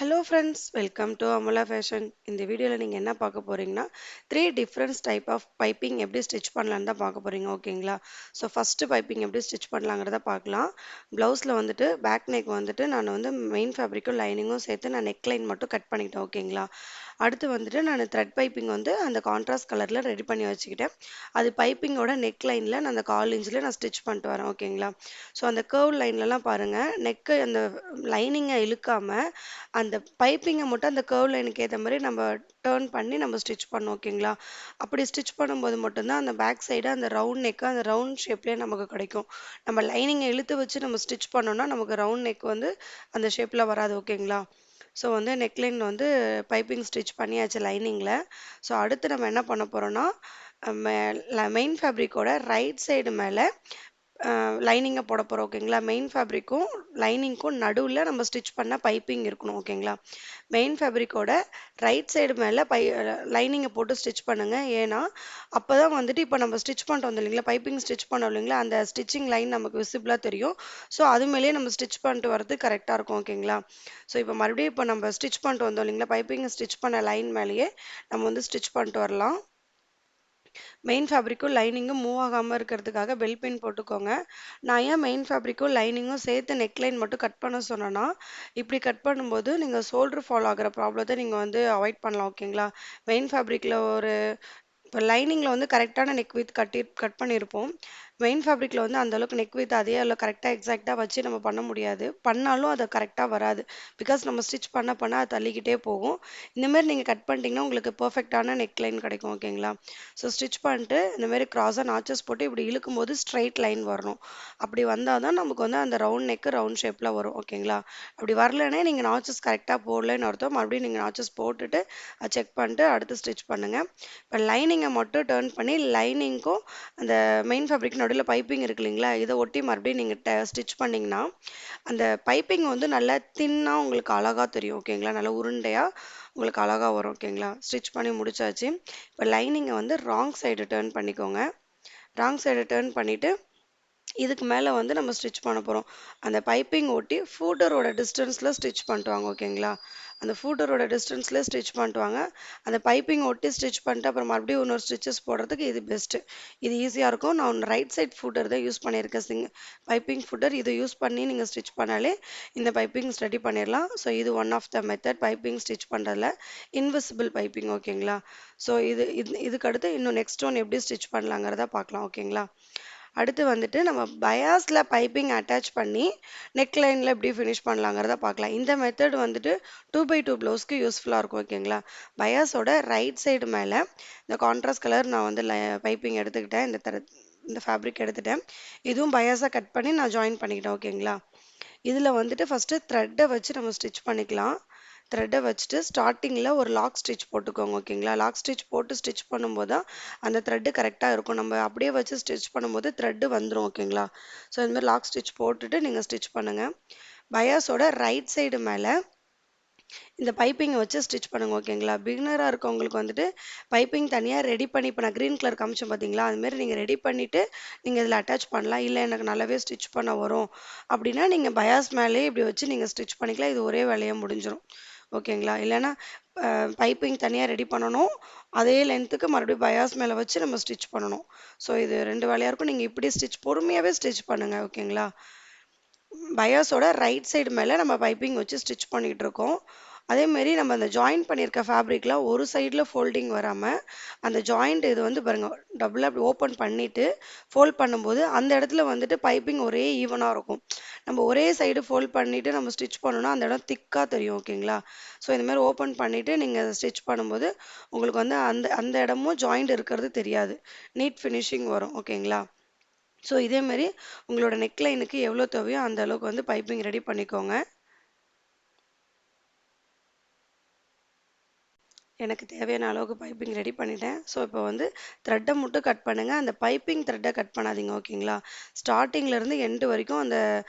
Hello friends, welcome to Amala fashion. இந்த வீடியோவில் நீங்கள் என்ன பார்க்க போறீங்கன்னா, 3 டிஃப்ரெண்ட்ஸ் டைப் ஆஃப் பைப்பிங் எப்படி ஸ்டிச் பண்ணலான்னு தான் பார்க்க போறீங்க. ஓகேங்களா? ஸோ ஃபஸ்ட்டு பைப்பிங் எப்படி ஸ்டிச் பண்ணலாங்கிறத பார்க்கலாம். ப்ளவுஸில் வந்துட்டு பேக் நெக் வந்துட்டு நான் வந்து மெயின் ஃபேப்ரிக்கும் லைனிங்கும் சேர்த்து நான் நெக் லைன் மட்டும் கட் பண்ணிக்கிட்டேன். ஓகேங்களா? அடுத்து வந்துட்டு நான் த்ரெட் பைப்பிங் வந்து அந்த கான்ட்ராஸ்ட் கலரில் ரெடி பண்ணி வச்சுக்கிட்டேன். அது பைப்பிங்கோட நெக் லைனில் நான் அந்த 1/4 இன்ச்சில் நான் ஸ்டிச் பண்ணிட்டு வரேன். ஓகேங்களா? ஸோ அந்த கர்வ் லைன்லலாம் பாருங்கள், நெக்கு அந்த லைனிங்கை இழுக்காமல் அந்த பைப்பிங்கை மட்டும் அந்த கர்வ் லைனுக்கு ஏற்ற மாதிரி நம்ம டர்ன் பண்ணி நம்ம ஸ்டிச் பண்ணோம். ஓகேங்களா? அப்படி ஸ்டிச் பண்ணும்போது மட்டும்தான் அந்த பேக் சைடு அந்த ரவுண்ட் நெக்கு அந்த ரவுண்ட் ஷேப்லேயே நமக்கு கிடைக்கும். நம்ம லைனிங்கை இழுத்து வச்சு நம்ம ஸ்டிச் பண்ணோம்னா நமக்கு ரவுண்ட் நெக் வந்து அந்த ஷேப்பில் வராது. ஓகேங்களா? ஸோ வந்து நெக்லைன் வந்து பைப்பிங் ஸ்டிச் பண்ணியாச்சு லைனிங்கில். ஸோ அடுத்து நம்ம என்ன பண்ண போகிறோம்னா, மெயின் ஃபேப்ரிக்கோட ரைட் சைடு மேலே லைனிங்கை போட போகிறோம். ஓகேங்களா? மெயின் ஃபேப்ரிக்கும் லைனிங்க்கும் நடுவில் நம்ம ஸ்டிச் பண்ண பைப்பிங் இருக்கணும். ஓகேங்களா? மெயின் ஃபேப்ரிக்கோட ரைட் சைடு மேலே லைனிங்கை போட்டு ஸ்டிச் பண்ணுங்கள். ஏன்னா அப்போ தான் வந்துட்டு இப்போ நம்ம ஸ்டிச் பண்ணிட்டு வந்தோம் இல்லைங்களா, பைப்பிங் ஸ்டிச் பண்ணோம் இல்லைங்களா, அந்த ஸ்டிச்சிங் லைன் நமக்கு விசிபிளாக தெரியும். ஸோ அது மேலேயே நம்ம ஸ்டிச் பண்ணிட்டு வரது கரெக்டாக இருக்கும். ஓகேங்களா? ஸோ இப்போ மறுபடியும் இப்போ நம்ம ஸ்டிச் பண்ணிட்டு வந்தோம் இல்லைங்களா, பைப்பிங் ஸ்டிச் பண்ண லைன் மேலேயே நம்ம வந்து ஸ்டிச் பண்ணிட்டு வரலாம். மெயின் ஃபேப்ரிக்கும் லைனிங்கும் மூவ் ஆகாமல் இருக்கிறதுக்காக பெல் பின் போட்டுக்கோங்க. நான் ஏன் மெயின் ஃபேப்ரிக்கும் லைனிங்கும் சேர்த்து நெக்லைன் மட்டும் கட் பண்ண சொன்னேன்னா, இப்படி கட் பண்ணும்போது நீங்கள் ஷோல்டர் ஃபால் ஆகிற ப்ராப்ளத்தை நீங்கள் வந்து அவாய்ட் பண்ணலாம். ஓகேங்களா? மெயின் ஃபேப்ரிக்கில் ஒரு இப்போ லைனிங்கில் வந்து கரெக்டான நெக் வித் கட் பண்ணியிருப்போம். மெயின் ஃபேப்ரிக்கில் வந்து அந்த அளவுக்கு நெக் வித் அதே அளவு கரெக்டாக எக்ஸாக்டாக வச்சு நம்ம பண்ண முடியாது. பண்ணாலும் அது கரெக்டாக வராது. பிகாஸ் நம்ம ஸ்டிச் பண்ண அது தள்ளிக்கிட்டே போகும். இந்தமாரி நீங்கள் கட் பண்ணிட்டீங்கன்னா உங்களுக்கு பெர்ஃபெக்டான நெக் லைன் கிடைக்கும். ஓகேங்களா? ஸோ ஸ்டிச் பண்ணிட்டு இந்தமாரி க்ராஸாக நாச்சஸ் போட்டு இப்படி இழுக்கும்போது ஸ்ட்ரைட் லைன் வரணும். அப்படி வந்தால் தான் நமக்கு வந்து அந்த ரவுண்ட் நெக்கு ரவுண்ட் ஷேப்பில் வரும். ஓகேங்களா? அப்படி வரலனே நீங்கள் நாச்சஸ் கரெக்டாக போடலன்னு அர்த்தம். மறுபடியும் நீங்கள் நாச்சஸ் போட்டுட்டு செக் பண்ணிட்டு அடுத்து ஸ்டிச் பண்ணுங்கள். இப்போ லைனிங்கை மட்டும் டர்ன் பண்ணி லைனிங்க்கும் அந்த மெயின் ஃபேப்ரிக் நடுவில் பைப்பிங் இருக்கு இல்லைங்களா, இதை ஒட்டி மறுபடியும் நீங்கள் ஸ்டிச் பண்ணிங்கன்னா அந்த பைப்பிங் வந்து நல்லா தின்னாக உங்களுக்கு அழகாக தெரியும். ஓகேங்களா? நல்லா உருண்டையாக உங்களுக்கு அழகாக வரும். ஓகேங்களா? ஸ்டிச் பண்ணி முடிச்சாச்சு. இப்போ லைனிங்கை வந்து ராங் சைடு டர்ன் பண்ணிக்கோங்க. ராங் சைடு டர்ன் பண்ணிவிட்டு இதுக்கு மேலே வந்து நம்ம ஸ்டிச் பண்ண போகிறோம். அந்த பைப்பிங் ஒட்டி ஃபூட்டரோட டிஸ்டன்ஸில் ஸ்டிச் பண்ணிட்டு வாங்க. ஓகேங்களா? அந்த ஃபூட்டரோட டிஸ்டன்ஸில் ஸ்டிச் பண்ணிட்டு வாங்க. அந்த பைப்பிங் ஒட்டி ஸ்டிச் பண்ணிட்டு அப்புறம் மறுபடியும் இன்னொரு ஸ்டிச்சஸ் போடுறதுக்கு இது பெஸ்ட்டு. இது ஈஸியாக இருக்கும். நான் ஒன்று ரைட் சைட் ஃபூட்டர் தான் யூஸ் பண்ணியிருக்கேன். பைப்பிங் ஃபூட்டர் இதை யூஸ் பண்ணி நீங்கள் ஸ்டிச் பண்ணாலே இந்த பைப்பிங்ஸ் ரெடி பண்ணிடலாம். ஸோ இது one of the method piping stitch பண்ணுறதுல இன்விசிபிள் பைப்பிங். ஓகேங்களா? ஸோ இதுக்கு அடுத்து இன்னும் நெக்ஸ்ட் ஒன் எப்படி ஸ்டிச் பண்ணலாங்கிறத பார்க்கலாம். ஓகேங்களா? அடுத்து வந்துட்டு நம்ம பயாஸில் பைப்பிங் அட்டாச் பண்ணி நெக் லைனில் எப்படி ஃபினிஷ் பண்ணலாங்கிறத பார்க்கலாம். இந்த மெத்தட் வந்துட்டு 2x2 ப்ளவுஸ்க்கு யூஸ்ஃபுல்லாக இருக்கும். ஓகேங்களா? பயாஸோட ரைட் சைடு மேலே இந்த கான்ட்ராஸ்ட் கலர் நான் வந்து பைப்பிங் எடுத்துக்கிட்டேன். இந்த ஃபேப்ரிக் எடுத்துட்டேன். இதுவும் பயாஸாக கட் பண்ணி நான் ஜாயின் பண்ணிக்கிட்டேன். ஓகேங்களா? இதில் வந்துட்டு ஃபஸ்ட்டு த்ரெட்டை வச்சு நம்ம ஸ்டிச் பண்ணிக்கலாம். த்ரெட்டை வச்சுட்டு ஸ்டார்டிங்கில் ஒரு லாக் ஸ்டிச் போட்டுக்கோங்க. ஓகேங்களா? லாக் ஸ்டிச் போட்டு ஸ்டிச் பண்ணும்போது தான் அந்த த்ரெட்டு கரெக்டாக இருக்கும். நம்ம அப்படியே வச்சு ஸ்டிச் பண்ணும்போது த்ரெட்டு வந்துடும். ஓகேங்களா? ஸோ இந்தமாதிரி லாக் ஸ்டிச் போட்டுட்டு நீங்கள் ஸ்டிச் பண்ணுங்கள். பயாஸோட ரைட் சைடு மேலே இந்த பைப்பிங்கை வச்சு ஸ்டிச் பண்ணுங்க. ஓகேங்களா? பிகினராக இருக்கவங்களுக்கு வந்துட்டு பைப்பிங் தனியாக ரெடி பண்ணி இப்போ நான் க்ரீன் கலர் காமிச்சேன் பார்த்தீங்களா, அதுமாரி நீங்கள் ரெடி பண்ணிவிட்டு நீங்கள் இதில் அட்டாச் பண்ணலாம். இல்லை எனக்கு நல்லாவே ஸ்டிச் பண்ண வரும் அப்படின்னா நீங்கள் பயாஸ் மேலேயே இப்படி வச்சு நீங்கள் ஸ்டிச் பண்ணிக்கலாம். இது ஒரே வேலையாக முடிஞ்சிடும். ஓகேங்களா? இல்லைன்னா பைப்பிங் தனியாக ரெடி பண்ணணும், அதே லென்த்துக்கு மறுபடியும் பயாஸ் மேலே வச்சு நம்ம ஸ்டிச் பண்ணணும். ஸோ இது 2 வேலையாக இருக்கும். நீங்கள் இப்படி பொறுமையாகவே ஸ்டிச் பண்ணுங்கள். ஓகேங்களா? பயாஸோட ரைட் சைடு மேலே நம்ம பைப்பிங் வச்சு ஸ்டிச் பண்ணிகிட்டு இருக்கோம். அதேமாரி நம்ம அந்த ஜாயின் பண்ணியிருக்க ஃபேப்ரிக்கில் ஒரு சைடில் ஃபோல்டிங் வராமல் அந்த ஜாயிண்ட் இது வந்து பாருங்கள், டபுளாக அப்படி ஓப்பன் பண்ணிவிட்டு ஃபோல்ட் பண்ணும்போது அந்த இடத்துல வந்துட்டு பைப்பிங் ஒரே ஈவனாக இருக்கும். நம்ம ஒரே சைடு ஃபோல்ட் பண்ணிவிட்டு நம்ம ஸ்டிச் பண்ணோன்னா அந்த இடம் திக்காக தெரியும். ஓகேங்களா? ஸோ இந்தமாதிரி ஓப்பன் பண்ணிவிட்டு நீங்கள் ஸ்டிச் பண்ணும்போது உங்களுக்கு வந்து அந்த அந்த இடமும் ஜாயிண்ட் இருக்கிறது தெரியாது. நீட் ஃபினிஷிங் வரும். ஓகேங்களா? ஸோ இதேமாரி உங்களோட நெக் லைனுக்கு எவ்வளோ தேவையோ அந்த அளவுக்கு வந்து பைப்பிங் ரெடி பண்ணிக்கோங்க. எனக்கு தேவையான அளவுக்கு பைப்பிங் ரெடி பண்ணிட்டேன். ஸோ இப்போ வந்து த்ரெட்டை மட்டும் கட் பண்ணுங்க. அந்த பைப்பிங் த்ரெட்டை கட் பண்ணாதீங்க ஓகேங்களா? ஸ்டார்ட்டிங்ல இருந்து எண்ட் வரைக்கும் அந்த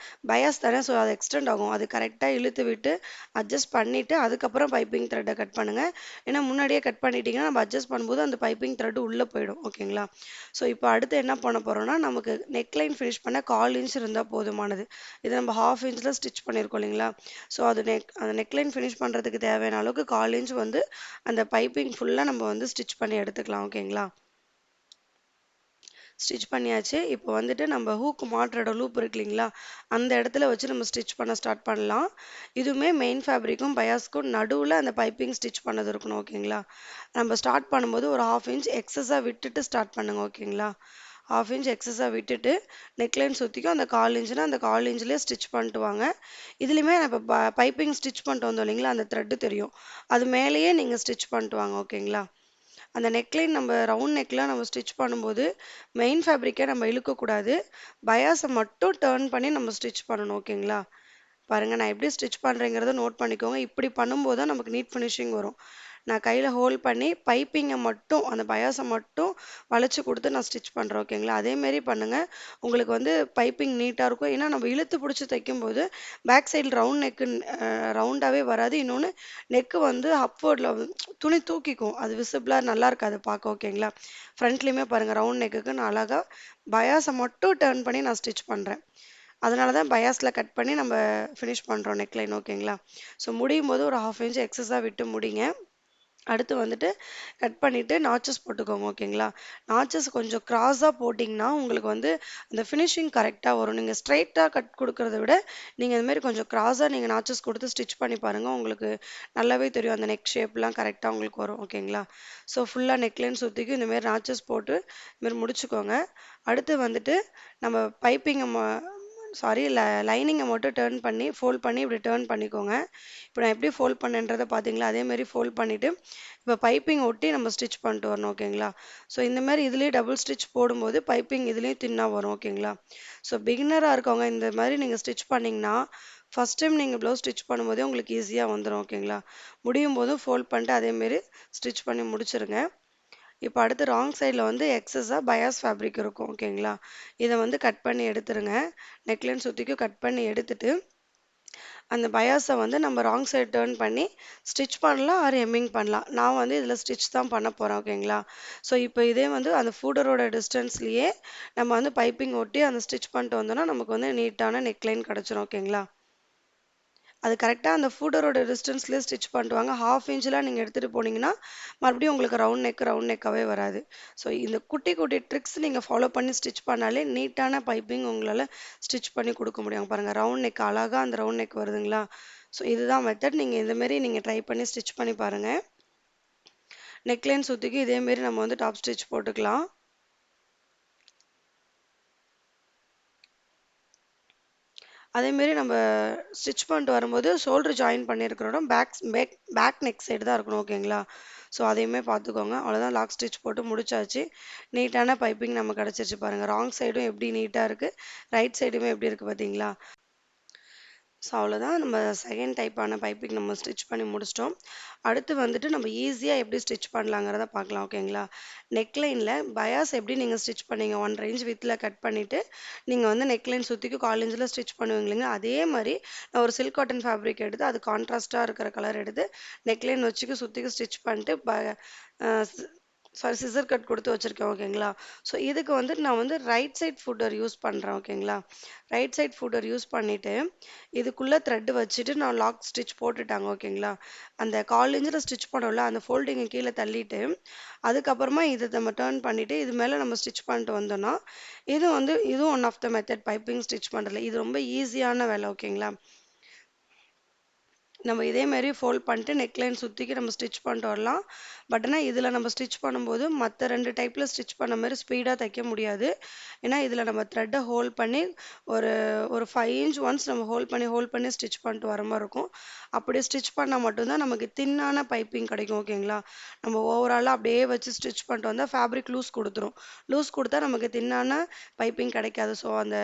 பயாஸ் தானே, ஸோ அது எக்ஸ்டெண்ட் ஆகும். அது கரெக்டாக இழுத்து விட்டு அட்ஜஸ்ட் பண்ணிட்டு அதுக்கப்புறம் பைப்பிங் த்ரெட்டை கட் பண்ணுங்க. ஏன்னா முன்னாடியே கட் பண்ணிட்டீங்கன்னா நம்ம அட்ஜஸ்ட் பண்ணும்போது அந்த பைப்பிங் த்ரெட் உள்ளே போயிடும் ஓகேங்களா? ஸோ இப்போ அடுத்து என்ன பண்ண போறோம்னா நமக்கு நெக்லைன் ஃபினிஷ் பண்ண 1/4 இன்ச் இருந்தால் போதுமானது. இது நம்ம 1/2 இன்ச்சில் ஸ்டிச் பண்ணியிருக்கோம் இல்லைங்களா? ஸோ அது அந்த நெக்லைன் ஃபினிஷ் பண்ணுறதுக்கு தேவையான அளவுக்கு 1/4 இன்ச் வந்து அந்த பைப்பிங் ஃபுல்லா நம்ம வந்து ஸ்டிச் பண்ணி எடுத்துக்கலாம் ஓகேங்களா? ஸ்டிச் பண்ணியாச்சு. இப்போ வந்துட்டு நம்ம ஹூக் மாட்டுற லூப் இருக்கு இல்லைங்களா? அந்த இடத்துல வச்சு நம்ம ஸ்டிச் பண்ண ஸ்டார்ட் பண்ணலாம். இதுவுமே மெயின் ஃபேப்ரிக்கும் பயாஸ்க்கும் நடுவுல அந்த பைப்பிங் ஸ்டிச் பண்ணது இருக்கணும் ஓகேங்களா? நம்ம ஸ்டார்ட் பண்ணும்போது ஒரு 1/2 இன்ச் எக்ஸஸா விட்டுட்டு ஸ்டார்ட் பண்ணுங்க ஓகேங்களா? 1/2 இன்ச் எக்ஸஸா விட்டுட்டு நெக்லைன் சுத்திக்கும் அந்த 1/4 இன்ச்னா அந்த 1/4 இன்ச்லயே ஸ்டிச் பண்ணிட்டு வாங்க. இதுலயுமே நம்ம பைப்பிங் ஸ்டிச் பண்ணிட்டு வந்தோம் இல்லைங்களா? அந்த த்ரெட் தெரியும். அது மேலேயே நீங்க ஸ்டிச் பண்ணிட்டு வாங்க ஓகேங்களா? அந்த நெக்லைன் நம்ம ரவுண்ட் நெக்லாம் நம்ம ஸ்டிச் பண்ணும்போது மெயின் ஃபேப்ரிக்கை நம்ம இழுக்கக்கூடாது. பயாஸை மட்டும் டர்ன் பண்ணி நம்ம ஸ்டிச் பண்ணணும் ஓகேங்களா? பாருங்க நான் எப்படி ஸ்டிச் பண்ணுறேங்கிறத நோட் பண்ணிக்கோங்க. இப்படி பண்ணும்போது தான் நமக்கு நீட் ஃபினிஷிங் வரும். நான் கையில் ஹோல்ட் பண்ணி பைப்பிங்கை மட்டும் அந்த பயாஸை மட்டும் வளைச்சு கொடுத்து நான் ஸ்டிச் பண்ணுறேன் ஓகேங்களா? அதேமாரி பண்ணுங்கள். உங்களுக்கு வந்து பைப்பிங் நீட்டாக இருக்கும். ஏன்னா நம்ம இழுத்து பிடிச்சி தைக்கும்போது பேக் சைடு ரவுண்ட் நெக்கு ரவுண்டாகவே வராது. இன்னொன்று நெக்கு வந்து அப்வர்டில் துணி தூக்கிக்கும். அது விசிபிளாக நல்லா இருக்காது பார்க்க ஓகேங்களா? ஃப்ரண்ட்லேயுமே பாருங்கள் ரவுண்ட் நெக்குக்கு நான் அழகாக பயாஸை மட்டும் டர்ன் பண்ணி நான் ஸ்டிச் பண்ணுறேன். அதனால தான் பயாஸில் கட் பண்ணி நம்ம ஃபினிஷ் பண்ணுறோம் நெக்லைன் ஓகேங்களா? ஸோ முடியும் போது ஒரு 1/2 இன்ச் எக்ஸஸாக விட்டு முடிங்க. அடுத்து வந்துட்டு கட் பண்ணிவிட்டு நாச்சஸ் போட்டுக்கோங்க ஓகேங்களா? நாச்சஸ் கொஞ்சம் கிராஸாக போட்டிங்கன்னா உங்களுக்கு வந்து அந்த ஃபினிஷிங் கரெக்டாக வரும். நீங்கள் ஸ்ட்ரைட்டாக கட் கொடுக்கறத விட நீங்கள் இதுமாரி கொஞ்சம் கிராஸாக நீங்கள் நாச்சஸ் கொடுத்து ஸ்டிச் பண்ணி பாருங்கள். உங்களுக்கு நல்லாவே தெரியும் அந்த நெக் ஷேப்லாம் கரெக்டாக உங்களுக்கு வரும் ஓகேங்களா? ஸோ ஃபுல்லாக நெக்லைன் சுற்றிக்கும் இந்தமாரி நாச்சஸ் போட்டு இதுமாரி முடிச்சுக்கோங்க. அடுத்து வந்துட்டு நம்ம பைப்பிங்கை சாரி லைனிங்கை மட்டும் டர்ன் பண்ணி ஃபோல்ட் பண்ணி இப்படி டர்ன் பண்ணிக்கோங்க. இப்போ நான் எப்படி ஃபோல்ட் பண்ணேன்றதை பார்த்தீங்களா? அதேமாரி ஃபோல்ட் பண்ணிவிட்டு இப்போ பைப்பிங் ஒட்டி நம்ம ஸ்டிச் பண்ணிட்டு வரணும் ஓகேங்களா? ஸோ இந்தமாரி இதுலேயே டபுள் ஸ்டிச் போடும்போது பைப்பிங் இதுலேயும் தின்னாக வரும் ஓகேங்களா? ஸோ பிகினராக இருக்கவங்க இந்த மாதிரி நீங்கள் ஸ்டிச் பண்ணிங்கன்னா ஃபஸ்ட் டைம் நீங்கள் ப்ளவுஸ் ஸ்டிச் பண்ணும்போதே உங்களுக்கு ஈஸியாக வந்துடும் ஓகேங்களா? முடியும் போதும் ஃபோல்ட் பண்ணிட்டு அதேமாரி ஸ்டிச் பண்ணி முடிச்சிருங்க. இப்போ அடுத்து ராங் சைடில் வந்து எக்ஸஸாக பயாஸ் ஃபேப்ரிக் இருக்கும் ஓகேங்களா? இதை வந்து கட் பண்ணி எடுத்துருங்க. நெக்லைன் சுற்றிக்கும் கட் பண்ணி எடுத்துட்டு அந்த பயாஸை வந்து நம்ம ராங் சைடு டர்ன் பண்ணி ஸ்டிச் பண்ணலாம் ஆர் ஹெம்மிங் பண்ணலாம். நான் வந்து இதில் ஸ்டிச் தான் பண்ண போகிறேன் ஓகேங்களா? ஸோ இப்போ இதே வந்து அந்த ஃபூடரோட டிஸ்டன்ஸ்லேயே நம்ம வந்து பைப்பிங் ஒட்டி அந்த ஸ்டிச் பண்ணிட்டு வந்தோம்னா நமக்கு வந்து நீட்டான நெக்லைன் கிடச்சிரும் ஓகேங்களா? அது கரெக்டாக அந்த ஃபூடரோட டிஸ்டன்ஸ்லேயே ஸ்டிச் பண்ணிட்டு வாங்க. 1/2 இன்ச்லாம் நீங்கள் எடுத்துகிட்டு போனீங்கன்னா மறுபடியும் உங்களுக்கு ரவுண்ட் நெக்காகவே வராது. ஸோ இந்த குட்டி குட்டி ட்ரிக்ஸ் நீங்கள் ஃபாலோ பண்ணி ஸ்டிச் பண்ணாலே நீட்டான பைப்பிங் உங்களால் ஸ்டிச் பண்ணி கொடுக்க முடியும். பாருங்கள் ரவுண்ட் நெக் அழகாக அந்த ரவுண்ட் நெக் வருதுங்களா? ஸோ இதுதான் மெத்தட். நீங்கள் இதேமாரி நீங்கள் ட்ரை பண்ணி ஸ்டிச் பண்ணி பாருங்கள். நெக்லைன் சுற்றிக்கு இதேமாரி நம்ம வந்து டாப் ஸ்டிச் போட்டுக்கலாம். அதேமாரி நம்ம ஸ்டிச் பண்ணிட்டு வரும்போது ஷோல்டர் ஜாயின் பண்ணியிருக்கிற இடம் பேக் நெக் சைடு தான் இருக்கணும் ஓகேங்களா? ஸோ அதையுமே பார்த்துக்கோங்க. அவ்வளோதான் லாக் ஸ்டிச் போட்டு முடிச்சாச்சு. நீட்டான பைப்பிங் நமக்கு கிடச்சிருச்சு பாருங்கள். ராங் சைடும் எப்படி நீட்டாக இருக்குது, ரைட் சைடுமே எப்படி இருக்குது பார்த்தீங்களா? ஸோ அவ்வளோதான் நம்ம செகண்ட் டைப்பான பைப்பிங் நம்ம ஸ்டிச் பண்ணி முடிச்சிட்டோம். அடுத்து வந்துட்டு நம்ம ஈஸியாக எப்படி ஸ்டிச் பண்ணலாங்கிறத பார்க்கலாம் ஓகேங்களா? நெக்லைனில் பயாஸ் எப்படி நீங்கள் ஸ்டிச் பண்ணீங்க 1/2 இன்ச் வித்தில் கட் பண்ணிவிட்டு நீங்கள் வந்து நெக்லைன் சுற்றிக்கு 1/4 இன்ச்சில் ஸ்டிச் பண்ணுவீங்க இல்லைங்களா? அதே மாதிரி நான் ஒரு சில்க் காட்டன் ஃபேப்ரிக் எடுத்து அது கான்ட்ராஸ்ட்டாக இருக்கிற கலர் எடுத்து நெக்லைன் வச்சுக்கு சுற்றிக்கு ஸ்டிச் பண்ணிட்டு சாரி சிசர் கட் கொடுத்து வச்சுருக்கேன் ஓகேங்களா? ஸோ இதுக்கு வந்து நான் வந்து ரைட் சைட் ஃபுட்டர் யூஸ் பண்ணுறேன் ஓகேங்களா? ரைட் சைட் ஃபுட்டர் யூஸ் பண்ணிவிட்டு இதுக்குள்ளே த்ரெட் வச்சுட்டு நான் லாக் ஸ்டிச் போட்டுட்டாங்க ஓகேங்களா? அந்த 1/4 இன்ச்சில் ஸ்டிச் பண்ணோம்ல அந்த ஃபோல்டிங்கை கீழே தள்ளிட்டு அதுக்கப்புறமா இதை நம்ம டர்ன் பண்ணிவிட்டு இது மேலே நம்ம ஸ்டிச் பண்ணிட்டு வந்தோம்னா இதுவும் one of the method piping stitch பண்ணுறதுல இது ரொம்ப ஈஸியான வேலை ஓகேங்களா? நம்ம இதே மாதிரி ஃபோல்ட் பண்ணிட்டு நெக்லைன் சுற்றிக்கு நம்ம ஸ்டிச் பண்ணிட்டு வரலாம். பட் ஆனால் இதில் நம்ம ஸ்டிச் பண்ணும்போது மற்ற 2 டைப்பில் ஸ்டிச் பண்ண மாதிரி ஸ்பீடாக தைக்க முடியாது. ஏன்னா இதில் நம்ம த்ரெட்டை ஹோல்ட் பண்ணி ஒரு ஒரு 5 இன்ச் ஒன்ஸ் நம்ம ஹோல்ட் பண்ணி ஸ்டிச் பண்ணிட்டு வர மாதிரி இருக்கும். அப்படி ஸ்டிச் பண்ணால் மட்டும்தான் நமக்கு தின்னான பைப்பிங் கிடைக்கும் ஓகேங்களா? நம்ம ஓவராலாக அப்படியே வச்சு ஸ்டிச் பண்ணிட்டு வந்தால் ஃபேப்ரிக் லூஸ் கொடுத்துரும். லூஸ் கொடுத்தா நமக்கு தின்னான பைப்பிங் கிடைக்காது. ஸோ அந்த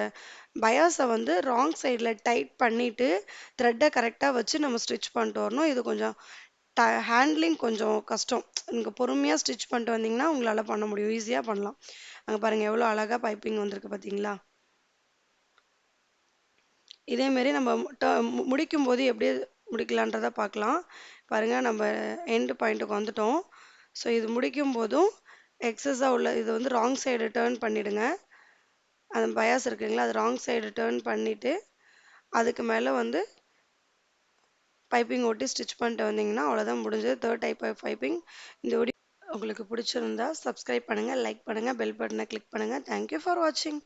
பயாஸை வந்து ராங் சைடில் டைட் பண்ணிவிட்டு த்ரெட்டை கரெக்டாக வச்சு நம்ம ஸ்டிச் பண்ணிட்டு வரணும். இது கொஞ்சம் ஹேண்ட்லிங் கொஞ்சம் கஷ்டம். நீங்க பொறுமையா ஸ்டிச் பண்ணிட்டு வந்தீங்கன்னா, உங்களால பண்ண முடியும். ஈஸியா பண்ணலாம். அங்க பாருங்க எவ்வளோ அழகா பைப்பிங் வந்திருக்கு பார்த்தீங்களா? இதே மாரி நம்ம முடிக்கும்போது எப்படி முடிக்கலான்றத பார்க்கலாம். பாருங்க நம்ம எண்ட் பாயிண்ட்டுக்கு வந்துட்டோம். ஸோ இது முடிக்கும்போதும் எக்ஸஸா உள்ள இது வந்து ராங் சைடு டர்ன் பண்ணிடுங்க. அந்த பயாஸ் இருக்குங்களா, அது ராங் சைடு டர்ன் பண்ணிட்டு, அதுக்கு மேல வந்து பைப்பிங் ஒட்டி ஸ்டிச் பண்ணிட்டு வந்தீங்கன்னா, அவ்வளோதான் முடிஞ்சது. 3 டைப் ஆஃப் பைப்பிங். இந்த வீடியோ உங்களுக்கு பிடிச்சிருந்தா சப்ஸ்கிரைப் பண்ணுங்க, லைக் பண்ணுங்க, பெல் பட்டனை கிளிக் பண்ணுங்க. தேங்க் யூ ஃபார் வாட்சிங்.